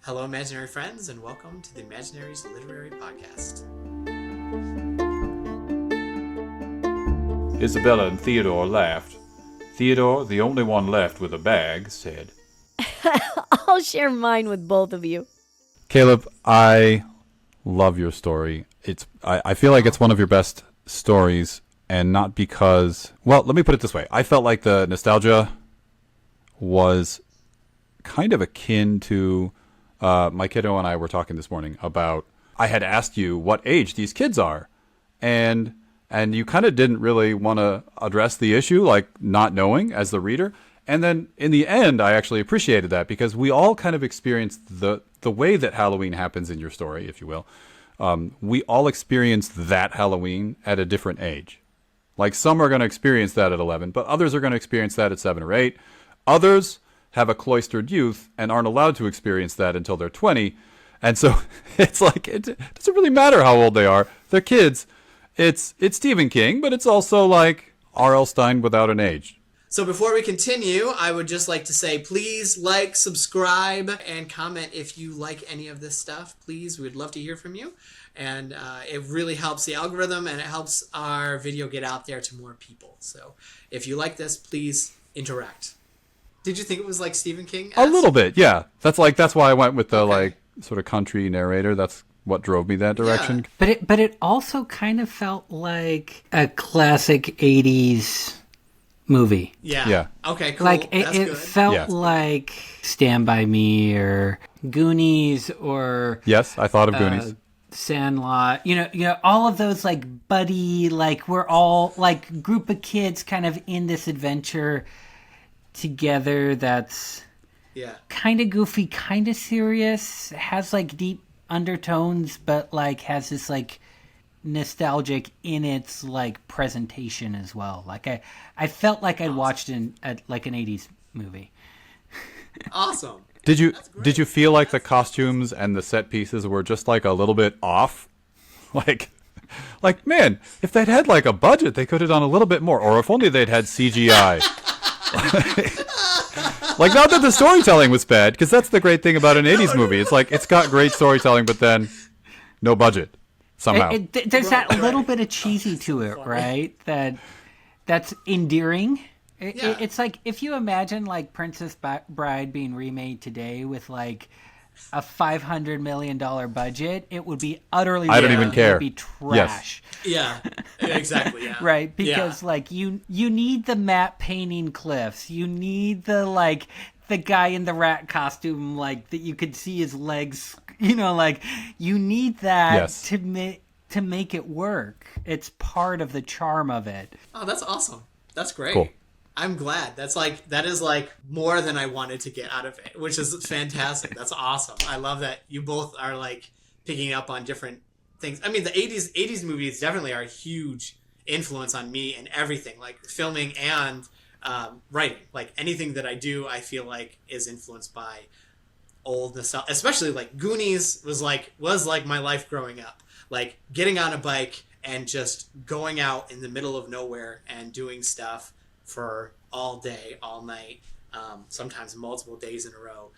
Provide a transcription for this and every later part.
Hello, imaginary friends, and welcome to the Imaginaries Literary Podcast. Isabella and Theodore laughed. Theodore, the only one left with a bag, said, I'll share mine with both of you. Caleb, I love your story. I feel like it's one of your best stories, and not because... Well, let me put it this way. I felt like the nostalgia was kind of akin to... my kiddo and I were talking this morning about... I had asked you what age these kids are, and you kind of didn't really want to address the issue, like not knowing as the reader. And then in the end, I actually appreciated that because we all kind of experienced the way that Halloween happens in your story, if you will. We all experienced that Halloween at a different age. Like some are going to experience that at 11, but others are going to experience that at 7 or 8. Others have a cloistered youth and aren't allowed to experience that until they're 20. And so it's like, it doesn't really matter how old they are. They're kids. It's Stephen King, but it's also like R.L. Stine without an age. So before we continue, I would just like to say, please like, subscribe, and comment if you like any of this stuff. Please, we'd love to hear from you. And it really helps the algorithm, and it helps our video get out there to more people. So if you like this, please interact. Did you think it was like Stephen King? A little bit, yeah. That's why I went with the like sort of country narrator. That's what drove me that direction. Yeah. But it also kind of felt like a classic 80s movie. Yeah. Okay, cool. Like it felt like Stand By Me or Goonies or yes, I thought of Goonies. Sandlot. You know all of those like buddy, like we're all like group of kids kind of in this adventure together that's kind of goofy, kind of serious, has like deep undertones, but like has this like nostalgic in its like presentation as well. Like I felt like I watched like an 80s movie. Awesome. Did you feel like the costumes and the set pieces were just like a little bit off? Like man, if they'd had like a budget, they could have done a little bit more, or if only they'd had CGI. Like, not that the storytelling was bad, because that's the great thing about an 80s movie. It's like, it's got great storytelling, but then no budget, somehow. There's that little bit of cheesy to it, right? That's endearing. It's like, if you imagine, like, Princess Bride being remade today with, like, a $500 million budget, it would be utterly I don't even care. It would be trash. Yes. Yeah, exactly, yeah. Right, because like you need the matte painting cliffs. You need the guy in the rat costume, like that you could see his legs, like you need that to make it work. It's part of the charm of it. Oh, that's awesome. That's great. Cool. I'm glad. That is more than I wanted to get out of it, which is fantastic. That's awesome. I love that you both are like picking up on different things. I mean, the 80s movies definitely are a huge influence on me and everything, like filming and writing. Like anything that I do, I feel like is influenced by old nostalgia. Especially like Goonies was like my life growing up. Like getting on a bike and just going out in the middle of nowhere and doing stuff for all day, all night, sometimes multiple days in a row.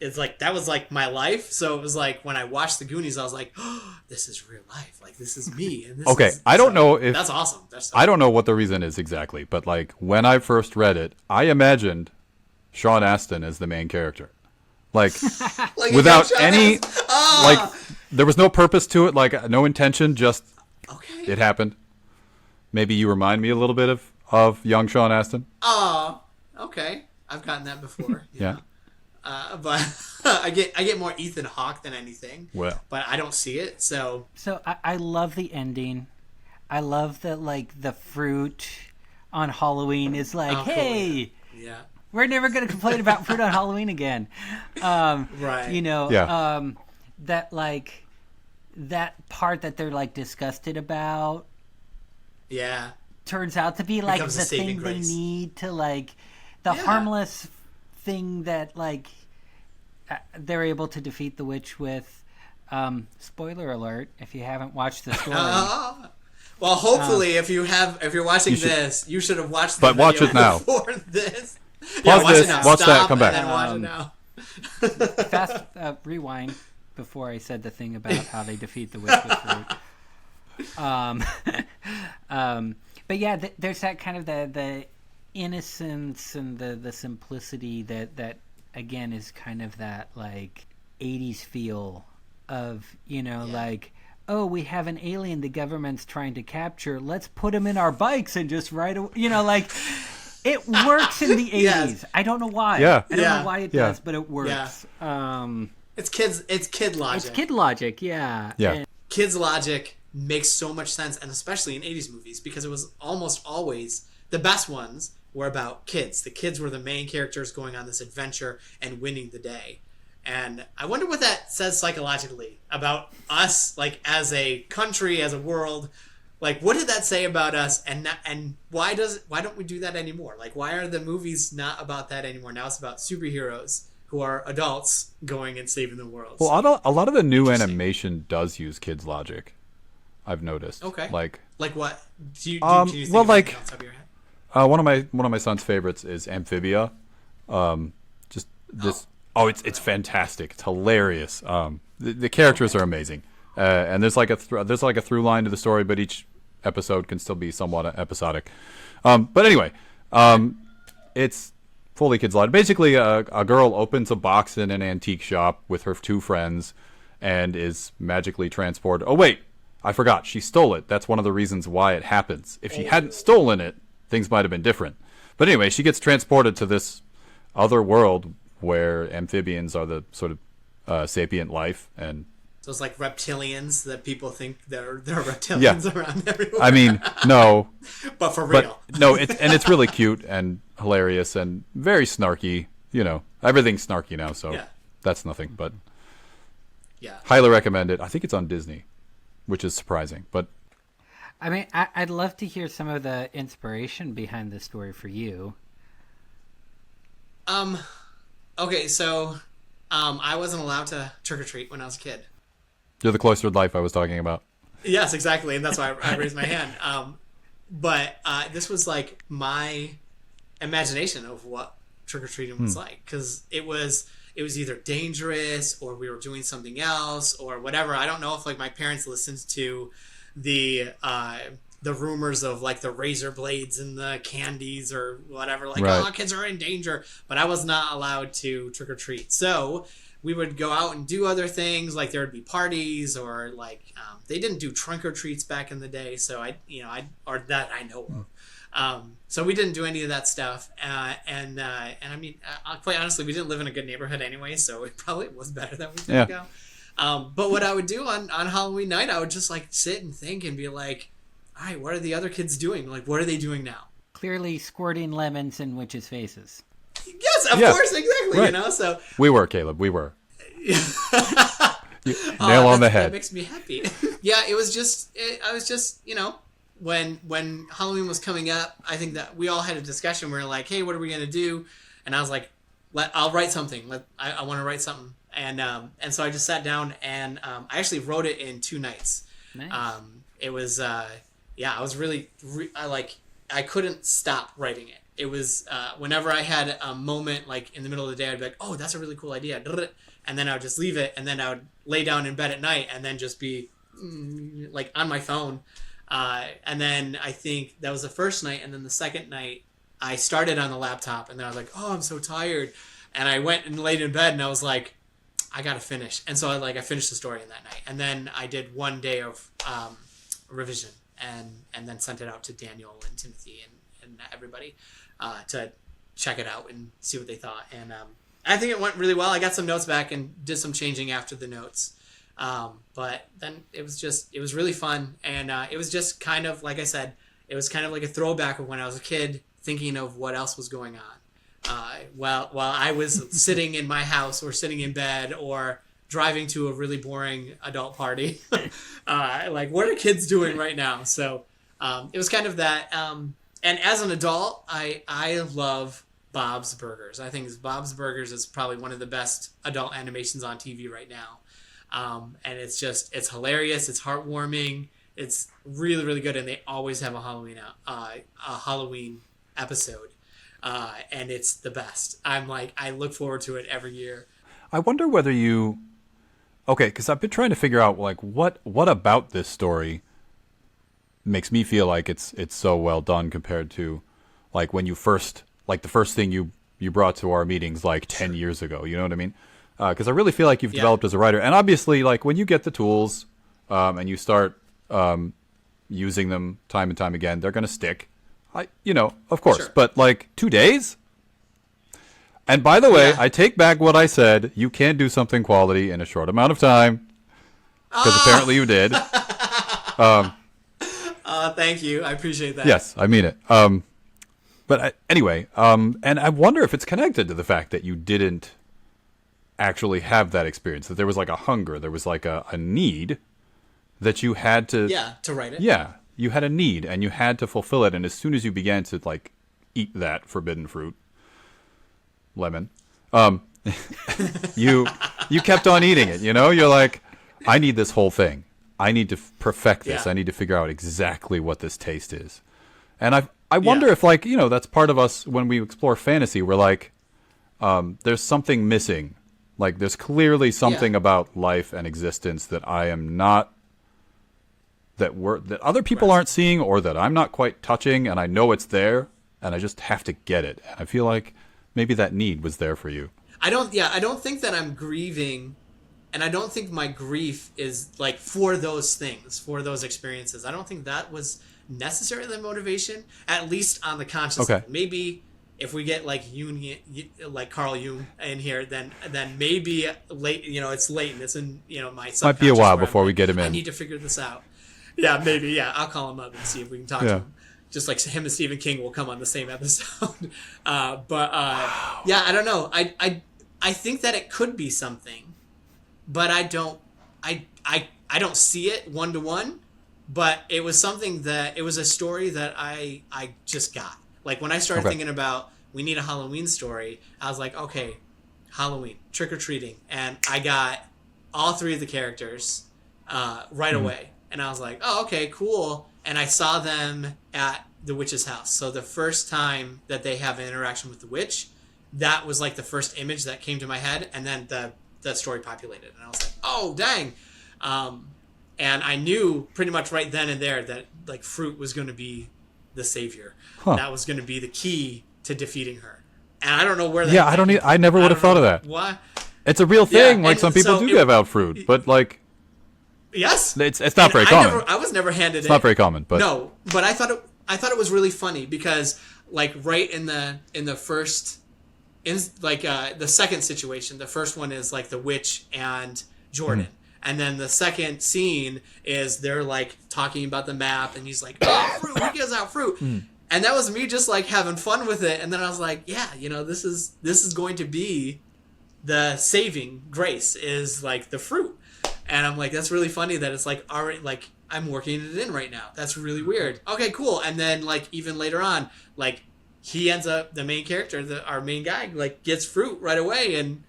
It's like that was like my life. So it was like when I watched the Goonies, I was like, oh, this is real life. Like this is me. And this I don't know if that's awesome. I don't know what the reason is exactly, but like when I first read it, I imagined Sean Astin as the main character, like without any like there was no purpose to it, like no intention, just it happened. Maybe you remind me a little bit of young Sean Astin. Oh, okay. I've gotten that before. Yeah. But I get more Ethan Hawke than anything. Well, but I don't see it. So I love the ending. I love that like the fruit on Halloween is like, hey, yeah, we're never gonna complain about fruit on Halloween again. Right. That like that part that they're like disgusted about. Yeah. Turns out to be like the thing they need to like the harmless thing that like they're able to defeat the witch with. Spoiler alert if you haven't watched the story. Well, hopefully if you're watching this, you should have watched the but watch it now before this. Pause this, it now. watch Stop that, come back. And then watch it now. Fast rewind before I said the thing about how they defeat the witch with fruit. But yeah, there's that kind of the innocence and the simplicity that again is kind of that like 80s feel of, like, oh, we have an alien the government's trying to capture. Let's put him in our bikes and just ride away. Like it works in the 80s. Yes. I don't know why. Yeah. I don't know why it does, but it works. Yeah. It's kid logic. It's kid logic, yeah. Yeah. Kids logic makes so much sense, and especially in 80s movies, because it was almost always the best ones were about kids. The kids were the main characters going on this adventure and winning the day. And I wonder what that says psychologically about us, like as a country, as a world. Like, what did that say about us? And why don't we do that anymore? Like, why are the movies not about that anymore? Now it's about superheroes who are adults going and saving the world. Well, a lot of the new animation does use kids' logic. I've noticed. Okay. Like what? Can you think well, of like anything off the top of your head? one of my son's favorites is Amphibia. Just this. Oh, it's fantastic. It's hilarious. The characters are amazing, and there's like a through line to the story, but each episode can still be somewhat episodic. But anyway, it's fully kids' lot. Basically, a girl opens a box in an antique shop with her two friends, and is magically transported. Oh wait, I forgot. She stole it. That's one of the reasons why it happens. If she hadn't stolen it, things might have been different. But anyway, she gets transported to this other world where amphibians are the sort of sapient life, and those like reptilians that people think there are reptilians around everywhere. I mean, no, but for real, no. It's really cute and hilarious and very snarky. Everything's snarky now, so that's nothing. But highly recommend it. I think it's on Disney, which is surprising. But I mean, I'd love to hear some of the inspiration behind the story for you. Okay, so I wasn't allowed to trick or treat when I was a kid. You're the cloistered life I was talking about. Yes, exactly, and that's why I raised my hand. But this was like my imagination of what trick or treating was like, because it was either dangerous or we were doing something else or whatever. I don't know if like my parents listened to the rumors of like the razor blades and the candies or whatever, like, right. Oh, kids are in danger, but I was not allowed to trick or treat. So we would go out and do other things, like there would be parties or like they didn't do trunk or treats back in the day, so I that I know of. So we didn't do any of that stuff, and I mean, quite honestly, we didn't live in a good neighborhood anyway, so it probably was better that we didn't go. But what I would do on Halloween night, I would just like sit and think and be like, all right, what are the other kids doing? Like, what are they doing now? Clearly squirting lemons in witches' faces. Yes, of course, exactly. Right. So we were, Caleb. We were. Nail on the head. That makes me happy. Yeah, I was just, when Halloween was coming up, I think that we all had a discussion. We were like, hey, what are we gonna do? And I was like, I'll write something. I want to write something. And so I just sat down and I actually wrote it in 2 nights. Nice. It was I was really I couldn't stop writing it. It was whenever I had a moment like in the middle of the day, I'd be like, oh, that's a really cool idea, and then I would just leave it, and then I would lay down in bed at night and then just be like on my phone, and then I think that was the first night, and then the second night I started on the laptop, and then I was like, oh, I'm so tired, and I went and laid in bed, and I was like, I gotta finish, and so I finished the story in that night, and then I did 1 day of revision, and then sent it out to Daniel and Timothy and everybody to check it out and see what they thought, and I think it went really well. I got some notes back and did some changing after the notes, but then it was really fun, and it was just kind of, like I said, it was kind of like a throwback of when I was a kid, thinking of what else was going on while I was sitting in my house or sitting in bed or driving to a really boring adult party. Like, what are kids doing right now? So it was kind of that. And as an adult, I love Bob's Burgers. I think Bob's Burgers is probably one of the best adult animations on TV right now. And it's hilarious. It's heartwarming. It's really, really good. And they always have a Halloween episode. And it's the best. I look forward to it every year. I wonder whether you... Okay, because I've been trying to figure out, like, what about this story makes me feel like it's so well done compared to, like, when you first... Like, the first thing you brought to our meetings, like, 10 years ago. You know what I mean? Because I really feel like you've developed as a writer. And obviously, like, when you get the tools and you start using them time and time again, they're going to stick. Of course. Sure. But, like, 2 days? And by the way, I take back what I said. You can do something quality in a short amount of time. Because apparently you did. Thank you. I appreciate that. Yes, I mean it. Anyway, and I wonder if it's connected to the fact that you didn't actually have that experience. That there was like a hunger. There was like a need that you had to... Yeah, to write it. Yeah, you had a need and you had to fulfill it. And as soon as you began to, like, eat that forbidden fruit... lemon, you kept on eating it. You're like, I need this whole thing. I need to perfect this. I need to figure out exactly what this taste is. And I wonder if, like, that's part of us when we explore fantasy. We're like, there's something missing. Like, there's clearly something about life and existence that I am not, that other people aren't seeing, or that I'm not quite touching, and I know it's there, and I just have to get it. And I feel like maybe that need was there for you. I don't think that I'm grieving, and I don't think my grief is like for those things, for those experiences. I don't think that was necessarily the motivation, at least on the conscious level. Maybe if we get like like Carl Jung in here, then maybe late, it's late, and it's in, my subconscious. Might be a while before we get him in. I need to figure this out. Yeah, maybe. Yeah, I'll call him up and see if we can talk to him. Just like him and Stephen King will come on the same episode. I don't know. I think that it could be something, but I don't see it one-to-one, but it was something that, it was a story that I just got. Like, when I started thinking about, we need a Halloween story, I was like, okay, Halloween, trick-or-treating. And I got all three of the characters right away. And I was like, oh, okay, cool. And I saw them at the witch's house. So the first time that they have an interaction with the witch, that was like the first image that came to my head. And then the story populated. And I was like, oh, dang. And I knew pretty much right then and there that, like, fruit was going to be the savior. That was going to be the key to defeating her. And I don't know where that... Yeah, I never would have thought of that. Why? It's a real thing. Like, some people do give out fruit. But, like... Yes, it's not very common. I was never handed it. It's not very common, but no. But I thought it was really funny because, like, right in the first, the second situation, the first one is like the witch and Jordan, and then the second scene is they're like talking about the map, and he's like, "Oh, fruit! Who gives out fruit?" And that was me just like having fun with it, and then I was like, "Yeah, this is going to be the saving grace, is like the fruit." And I'm like, that's really funny that it's like already, like, I'm working it in right now. That's really weird. Okay, cool. And then, like, even later on, like, he ends up, the main character, our main guy, like, gets fruit right away, and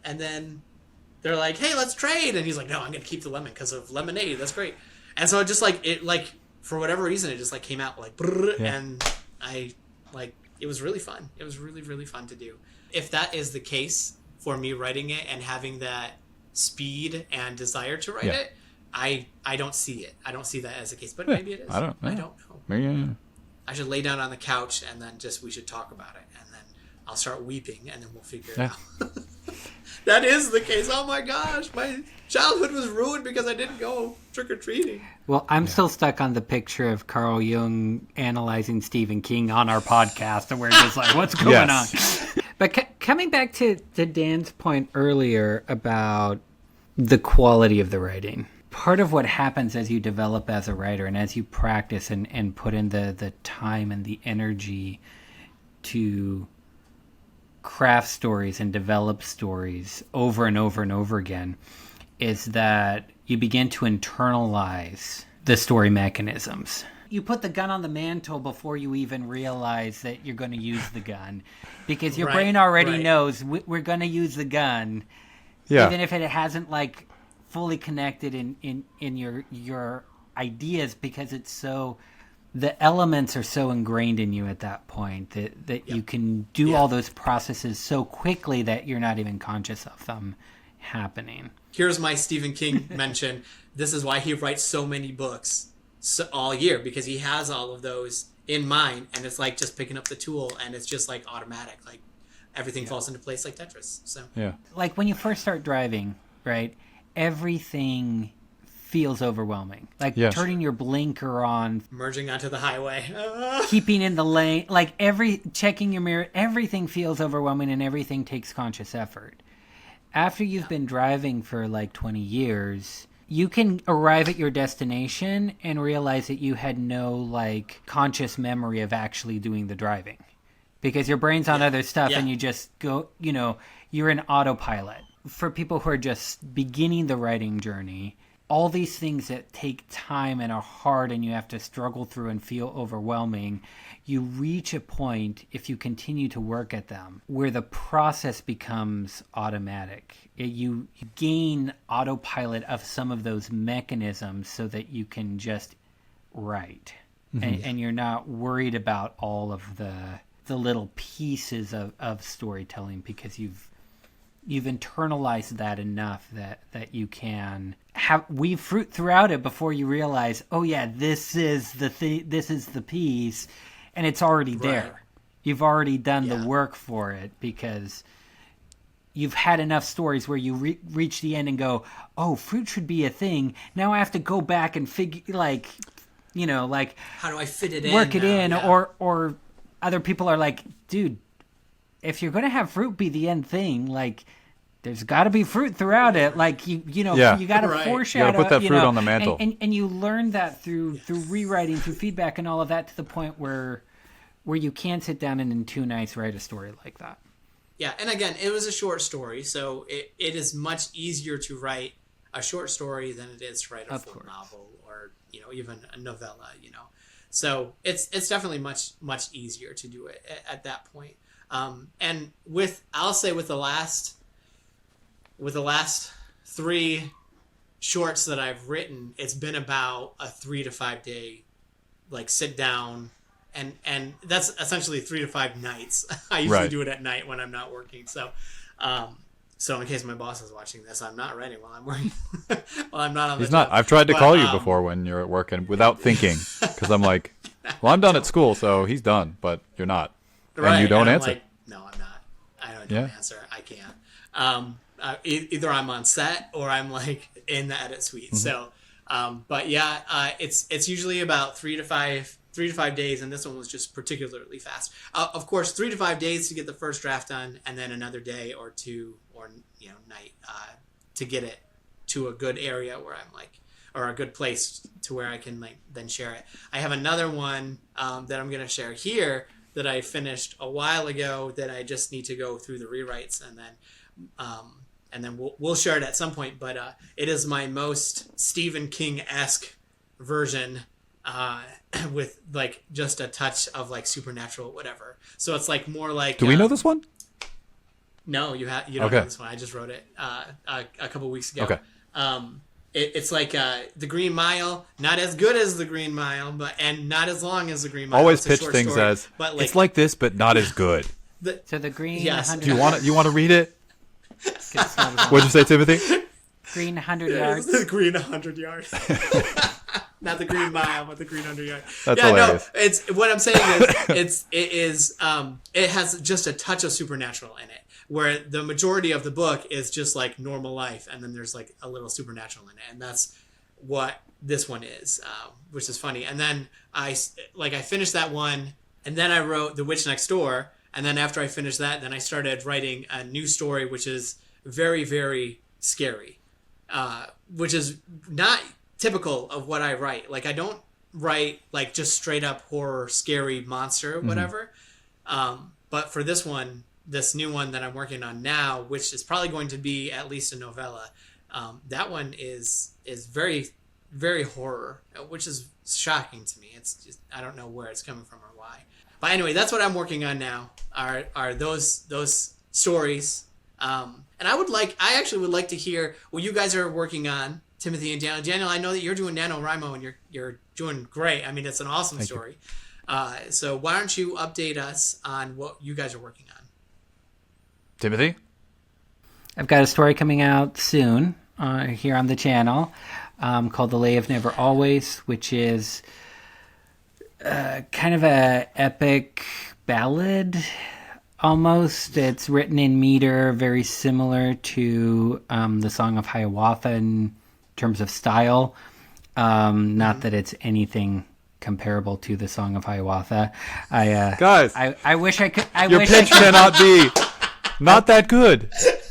then they're like, hey, let's trade. And he's like, no, I'm gonna keep the lemon because of lemonade. That's great. And so it just for whatever reason, it just like came out like, and I like, it was really fun. It was really, really fun to do. If that is the case for me writing it and having that speed and desire to write it, I don't see it. I don't see that as a case, but maybe it is. I don't know. Maybe, I should lay down on the couch and then we should talk about it, and then I'll start weeping, and then we'll figure it out. That is the case. Oh my gosh, my childhood was ruined because I didn't go trick-or-treating. Well, I'm still stuck on the picture of Carl Jung analyzing Stephen King on our podcast, and we're just like, what's going on? But coming back to Dan's point earlier about the quality of the writing, part of what happens as you develop as a writer and as you practice and put in the time and the energy to craft stories and develop stories over and over and over again is that you begin to internalize the story mechanisms. You put the gun on the mantle before you even realize that you're going to use the gun, because your brain already knows we're going to use the gun, even if it hasn't like fully connected in your ideas, because it's so the elements are so ingrained in you at that point that you can do all those processes so quickly that you're not even conscious of them happening. Here's my Stephen King mention. This is why he writes so many books all year, because he has all of those in mind, and it's like just picking up the tool, and it's just like automatic. Like everything falls into place like Tetris. So like when you first start driving, right? Everything feels overwhelming. Like turning your blinker on, merging onto the highway, keeping in the lane, like checking your mirror, everything feels overwhelming and everything takes conscious effort. After you've been driving for like 20 years, you can arrive at your destination and realize that you had no like conscious memory of actually doing the driving, because your brain's on other stuff and you just go, you're in autopilot. For people who are just beginning the writing journey, all these things that take time and are hard and you have to struggle through and feel overwhelming, you reach a point, if you continue to work at them, where the process becomes automatic. You gain autopilot of some of those mechanisms so that you can just write. And you're not worried about all of the little pieces of storytelling, because you've internalized that enough that you can weave fruit throughout it before you realize, oh yeah, this is the piece, and it's already there. Right. You've already done the work for it, because you've had enough stories where you reach the end and go, oh, fruit should be a thing. Now I have to go back and figure, like, how do I fit it in? Work it in, or other people are like, dude, if you're going to have fruit be the end thing, like, there's got to be fruit throughout it. Like, you got to foreshadow. You got to put that fruit on the mantle. And you learn that through rewriting, through feedback and all of that, to the point where you can sit down and in 2 nights write a story like that. Yeah, and again, it was a short story, so it is much easier to write a short story than it is to write a full novel, or even a novella. So it's definitely much easier to do it at that point. And I'll say with the last 3 shorts that I've written, it's been about a 3 to 5 day, like, sit down, and that's essentially 3 to 5 nights. I usually do it at night when I'm not working. So, so in case my boss is watching this, I'm not writing while I'm working. While I'm not on the He's not. job. I've tried to call you before when you're at work, and without thinking, because I'm like, well, I'm done at school, so he's done, but you're not, and you don't answer. Like, no, I'm not. I don't answer. I can't. Either I'm on set or I'm like in the edit suite. So, but yeah, it's usually about 3 to 5 days, and this one was just particularly fast. Of course, 3 to 5 days to get the first draft done, and then another day or 2 or night to get it to a good area where I'm like, or a good place to where I can like then share it. I have another one that I'm gonna share here that I finished a while ago that I just need to go through the rewrites, and then we'll share it at some point. But it is my most Stephen King-esque version, with like just a touch of like supernatural whatever. So it's like more like. Do we know this one? No, you don't know this one. I just wrote it a couple weeks ago. Okay. It's like The Green Mile, not as good as The Green Mile, and not as long as The Green Mile. Always pitch things story, as but it's like this, but not as good. So The Green. Yes. 100 Do you want to read it? What'd you say, Timothy? Green 100 yards. The Green 100 yards. Not The Green Mile, but The Green 100 yards. That's hilarious. No, it's what I'm saying is it has just a touch of supernatural in it, where the majority of the book is just like normal life, and then there's like a little supernatural in it, and that's what this one is, which is funny. And then I finished that one, and then I wrote The Witch Next Door, and then after I finished that, then I started writing a new story, which is very, very scary, which is not typical of what I write. Like, I don't write like just straight up horror, scary monster, whatever. But for this one, this new one that I'm working on now, which is probably going to be at least a novella, that one is very, very horror, which is shocking to me. It's just, I don't know where it's coming from or why. But anyway, that's what I'm working on now. Are those stories? And I actually would like to hear what you guys are working on Timothy and Daniel. Daniel, I know that you're doing NaNoWriMo and you're doing great. I mean, it's an awesome story. So why don't you update us on what you guys are working on? Timothy? I've got a story coming out soon here on the channel called The Lay of Never Always, which is kind of a epic ballad almost. It's written in meter, very similar to the Song of Hiawatha in terms of style. Not that it's anything comparable to the Song of Hiawatha. Guys, I wish I could. your pitch cannot be not that good.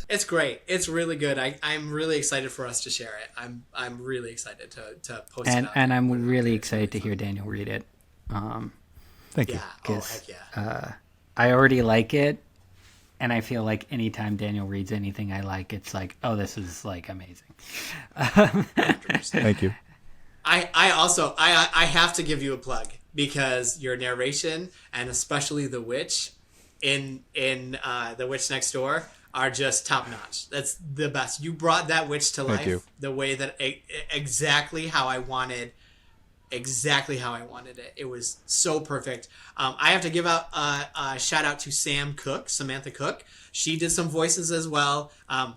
It's great. It's really good. I'm really excited for us to share it. I'm really excited to post it up. And I'm really excited to hear Daniel read it. Thank you. Yeah. Oh, heck yeah. I already like it, and I feel like anytime Daniel reads anything I like, it's like, oh, this is like amazing. Thank you. I also have to give you a plug because your narration and especially the witch in The Witch Next Door are just top notch. That's the best. You brought that witch to life the way that exactly how I wanted it. It was so perfect. I have to give out a shout out to Samantha Cook. She did some voices as well.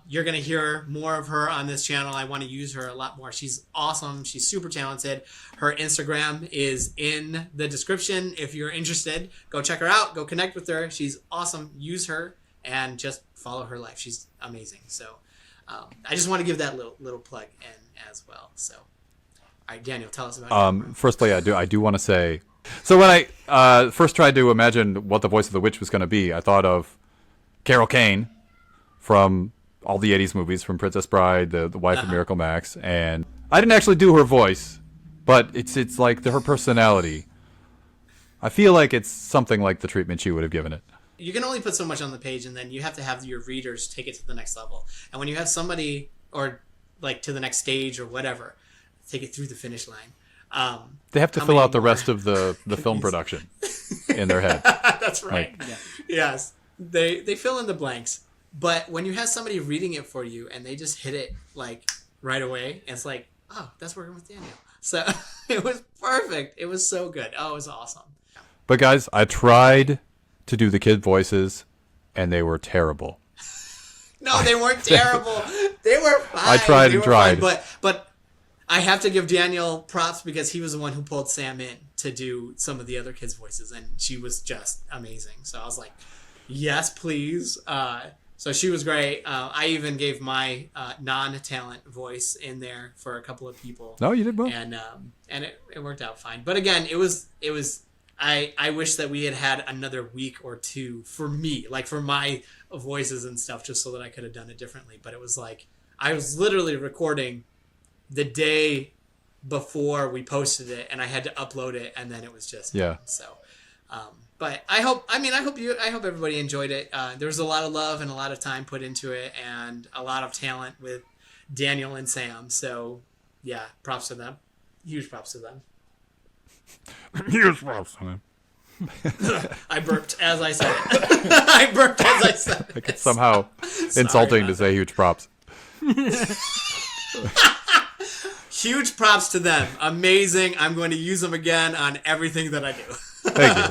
You're going to hear more of her on this channel. I want to use her a lot more. She's awesome. She's super talented. Her Instagram is in the description. If you're interested, go check her out. Go connect with her. She's awesome. Use her and just follow her life. She's amazing. So I just want to give that little plug in as well. So. All right, Daniel, tell us about it. Firstly, I do want to say, so when I first tried to imagine what the voice of the witch was going to be, I thought of Carol Kane from all the 80s movies, from Princess Bride, the wife of Miracle Max, and I didn't actually do her voice, but it's like her personality. I feel like it's something like the treatment she would have given it. You can only put so much on the page, and then you have to have your readers take it to the next level. And when you have somebody, or like to the next stage or whatever, take it through the finish line. They have to fill out the rest of the film production in their head. That's right. Like, Yes. They fill in the blanks. But when you have somebody reading it for you and they just hit it like right away, it's like, oh, that's working with Daniel. So it was perfect. It was so good. Oh, it was awesome. But guys, I tried to do the kid voices and they were terrible. No, they weren't terrible. They were fine. I tried and tried. But I have to give Daniel props because he was the one who pulled Sam in to do some of the other kids' voices, and she was just amazing. So I was like, yes, please. So she was great. I even gave my non-talent voice in there for a couple of people. No, you did well. And it worked out fine. But again, it was. I wish that we had another week or two for me, like for my voices and stuff, just so that I could have done it differently. But it was like I was literally recording the day before we posted it, and I had to upload it, and then it was just so. But I hope everybody enjoyed it. There was a lot of love and a lot of time put into it, and a lot of talent with Daniel and Sam. So yeah, props to them. Huge props to them. Huge props to them. I burped as I said it. Like it's somehow insulting to say huge props. Huge props to them. Amazing. I'm going to use them again on everything that I do. Thank you.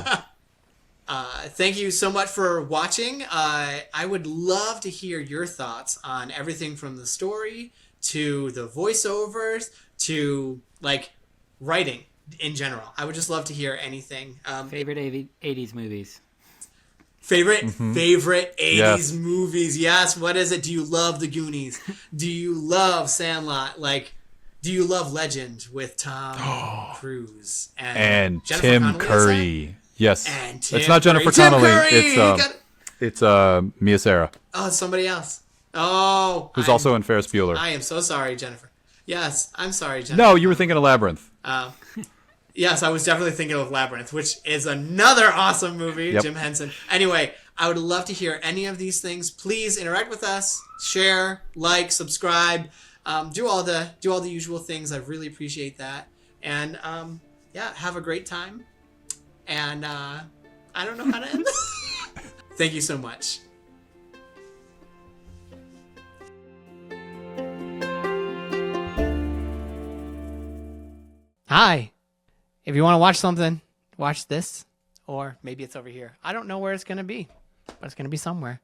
Thank you so much for watching. I would love to hear your thoughts on everything from the story to the voiceovers to like writing in general. I would just love to hear anything. Favorite 80s movies. Favorite 80s movies. Yes. What is it? Do you love The Goonies? Do you love Sandlot? Like, do you love Legend with Tom Cruise and Jennifer Tim Connelly, Curry? Yes. And Tim it's not Jennifer Curry. Connelly. It's Mia Sara. Oh, it's somebody else. Oh, who's also in Ferris Bueller. I am so sorry, Jennifer. Yes, I'm sorry, Jennifer. No, you were thinking of Labyrinth. Yes, I was definitely thinking of Labyrinth, which is another awesome movie. Yep. Jim Henson. Anyway, I would love to hear any of these things. Please interact with us, share, like, subscribe, do all the usual things. I really appreciate that. And have a great time. And I don't know how to end. Thank you so much. Hi. If you want to watch something, watch this. Or maybe it's over here. I don't know where it's going to be, but it's going to be somewhere.